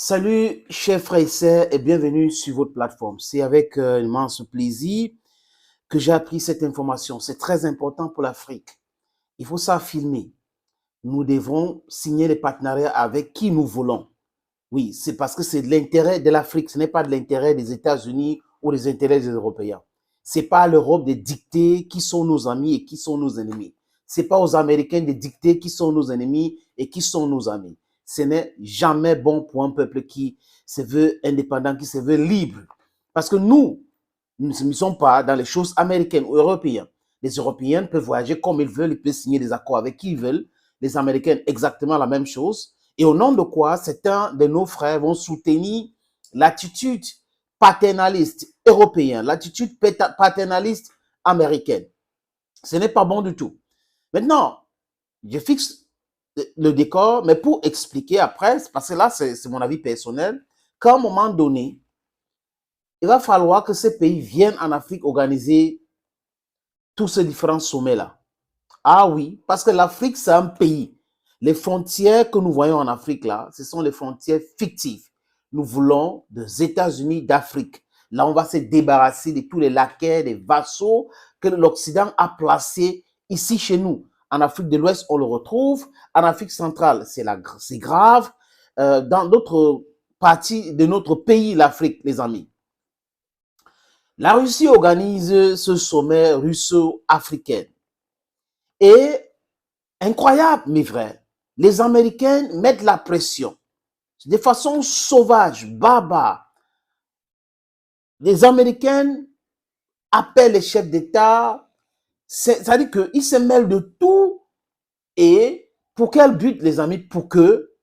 Salut, chers frères et sœurs, et bienvenue sur votre plateforme. C'est avec immense plaisir que j'ai appris cette information. C'est très important pour l'Afrique. Il faut ça filmer. Nous devons signer les partenariats avec qui nous voulons. Oui, c'est parce que c'est de l'intérêt de l'Afrique. Ce n'est pas de l'intérêt des États-Unis ou des intérêts des Européens. C'est pas à l'Europe de dicter qui sont nos amis et qui sont nos ennemis. C'est pas aux Américains de dicter qui sont nos ennemis et qui sont nos amis. Ce n'est jamais bon pour un peuple qui se veut indépendant, qui se veut libre. Parce que nous ne sommes pas dans les choses américaines ou européennes. Les Européens peuvent voyager comme ils veulent, ils peuvent signer des accords avec qui ils veulent. Les Américains, exactement la même chose. Et au nom de quoi certains de nos frères vont soutenir l'attitude paternaliste européenne, l'attitude paternaliste américaine. Ce n'est pas bon du tout. Maintenant, je fixe le décor, mais pour expliquer après, parce que là, c'est mon avis personnel, qu'à un moment donné, il va falloir que ces pays viennent en Afrique organiser tous ces différents sommets-là. Ah oui, parce que l'Afrique, c'est un pays. Les frontières que nous voyons en Afrique, là, ce sont les frontières fictives. Nous voulons des États-Unis d'Afrique. Là, on va se débarrasser de tous les laquais, des vassaux que l'Occident a placés ici chez nous. En Afrique de l'Ouest, on le retrouve. En Afrique centrale, c'est grave. Dans d'autres parties de notre pays, l'Afrique, les amis. La Russie organise ce sommet russo-africain. Et incroyable, mes frères, les Américains mettent la pression de façon sauvage, barbare. Les Américains appellent les chefs d'État, c'est-à-dire qu'ils se mêlent de tout. Et pour quel but, les amis? Pour que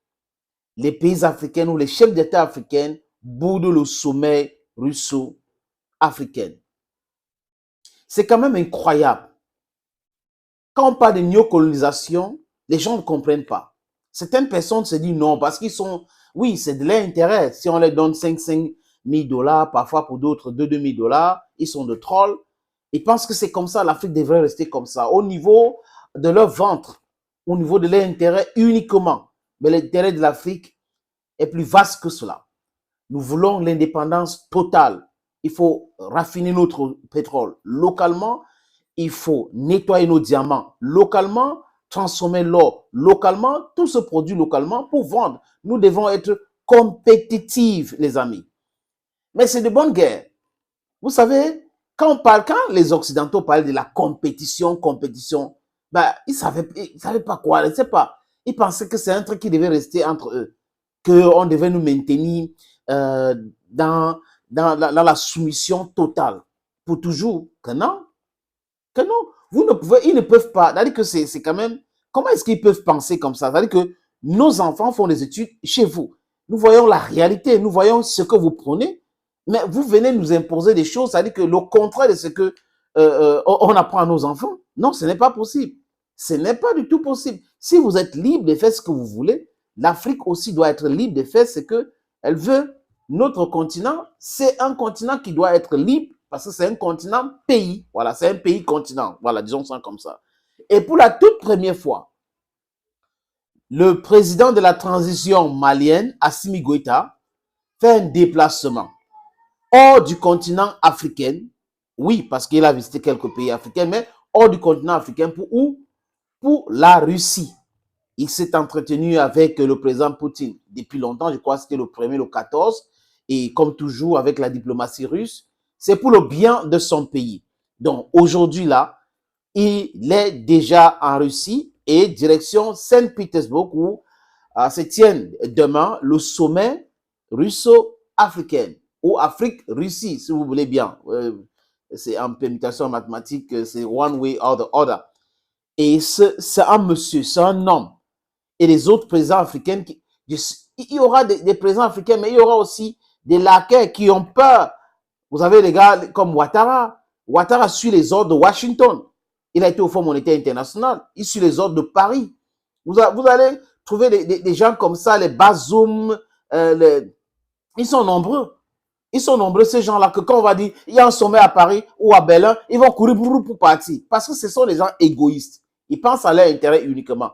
les pays africains ou les chefs d'État africains boudent le sommet russo-africain. C'est quand même incroyable. Quand on parle de néocolonisation, les gens ne comprennent pas. Certaines personnes se disent non, parce qu'ils sont, oui, c'est de leur intérêt. Si on leur donne 5 000 $, parfois pour d'autres 2 000 $, ils sont de trolls. Ils pensent que c'est comme ça, l'Afrique devrait rester comme ça. Au niveau de leur ventre, au niveau de leur intérêt uniquement. Mais l'intérêt de l'Afrique est plus vaste que cela. Nous voulons l'indépendance totale. Il faut raffiner notre pétrole localement. Il faut nettoyer nos diamants localement, transformer l'or localement, tout se produit localement pour vendre. Nous devons être compétitifs, les amis. Mais c'est de bonne guerre. Vous savez, quand les Occidentaux parlaient de la compétition, ben, ils savaient pas quoi, ils ne savaient pas. Ils pensaient que c'est un truc qui devait rester entre eux, qu'on devait nous maintenir dans la soumission totale pour toujours. Que non, que non, ils ne peuvent pas. C'est-à-dire que c'est quand même, comment est-ce qu'ils peuvent penser comme ça? C'est-à-dire que nos enfants font des études chez vous. Nous voyons la réalité, nous voyons ce que vous prenez, mais vous venez nous imposer des choses, c'est-à-dire que le contraire de ce que on apprend à nos enfants. Non, ce n'est pas possible. Ce n'est pas du tout possible. Si vous êtes libre de faire ce que vous voulez, l'Afrique aussi doit être libre de faire ce qu'elle veut. Notre continent, c'est un continent qui doit être libre parce que c'est un continent pays. Voilà, c'est un pays continent. Voilà, disons ça comme ça. Et pour la toute première fois, le président de la transition malienne, Assimi Goïta, fait un déplacement hors du continent africain. Oui, parce qu'il a visité quelques pays africains, mais hors du continent africain pour où? Pour la Russie. Il s'est entretenu avec le président Poutine depuis longtemps, je crois que c'était le 1er, le 14, et comme toujours avec la diplomatie russe, c'est pour le bien de son pays. Donc aujourd'hui là, il est déjà en Russie et direction Saint-Pétersbourg où se tienne demain le sommet russo-africain ou Afrique-Russie, si vous voulez bien. C'est en permutation mathématique, c'est one way or the other. Et c'est un monsieur, c'est un homme. Et les autres présidents africains, il y aura des présidents africains, mais il y aura aussi des laquais qui ont peur. Vous avez des gars comme Ouattara. Ouattara suit les ordres de Washington. Il a été au Fonds monétaire international. Il suit les ordres de Paris. Vous allez trouver des gens comme ça, les Bazoum, ils sont nombreux. Ils sont nombreux, ces gens-là, que quand on va dire, il y a un sommet à Paris ou à Berlin, ils vont courir pour partir. Parce que ce sont des gens égoïstes. Ils pensent à leur intérêt uniquement.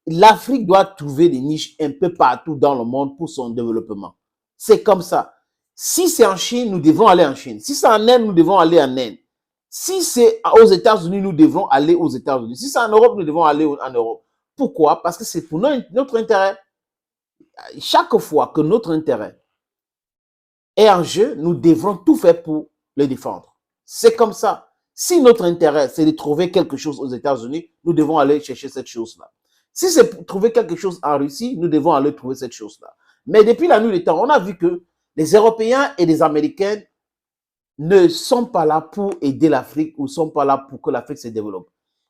L'Afrique doit trouver des niches un peu partout dans le monde pour son développement. C'est comme ça. Si c'est en Chine, nous devons aller en Chine. Si c'est en Inde, nous devons aller en Inde. Si c'est aux États-Unis, nous devons aller aux États-Unis. Si c'est en Europe, nous devons aller en Europe. Pourquoi? Parce que c'est pour notre intérêt. Chaque fois que notre intérêt est en jeu, nous devrons tout faire pour le défendre. C'est comme ça. Si notre intérêt, c'est de trouver quelque chose aux États-Unis, nous devons aller chercher cette chose-là. Si c'est pour trouver quelque chose en Russie, nous devons aller trouver cette chose-là. Mais depuis la nuit des temps, on a vu que les Européens et les Américains ne sont pas là pour aider l'Afrique ou ne sont pas là pour que l'Afrique se développe.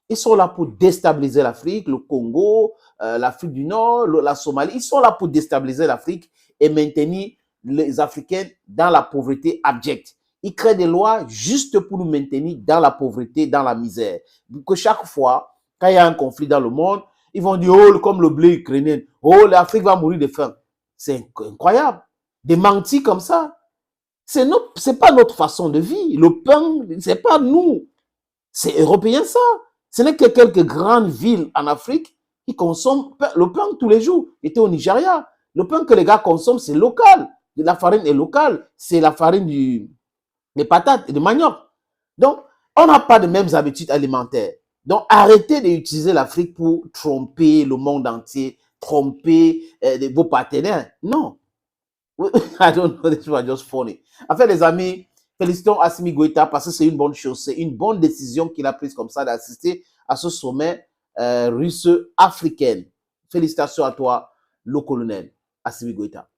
Ils sont là pour déstabiliser l'Afrique, le Congo, l'Afrique du Nord, la Somalie. Ils sont là pour déstabiliser l'Afrique et maintenir les Africains dans la pauvreté abjecte. Ils créent des lois juste pour nous maintenir dans la pauvreté, dans la misère. Que chaque fois, quand il y a un conflit dans le monde, ils vont dire, oh, comme le blé ukrainien, oh, l'Afrique va mourir de faim. C'est incroyable. Des mentis comme ça. C'est pas notre façon de vivre. Le pain, c'est pas nous. C'est européen ça. Ce n'est que quelques grandes villes en Afrique qui consomment le pain tous les jours. J'étais au Nigeria. Le pain que les gars consomment, c'est local. La farine est locale. C'est la farine des patates et du manioc. Donc, on n'a pas de mêmes habitudes alimentaires. Donc, arrêtez d'utiliser l'Afrique pour tromper le monde entier, tromper vos partenaires. Non. I don't know, this was just funny. En fait, les amis, félicitons Assimi Goïta parce que c'est une bonne chose. C'est une bonne décision qu'il a prise comme ça d'assister à ce sommet russe-africain. Félicitations à toi, le colonel Assimi Goïta.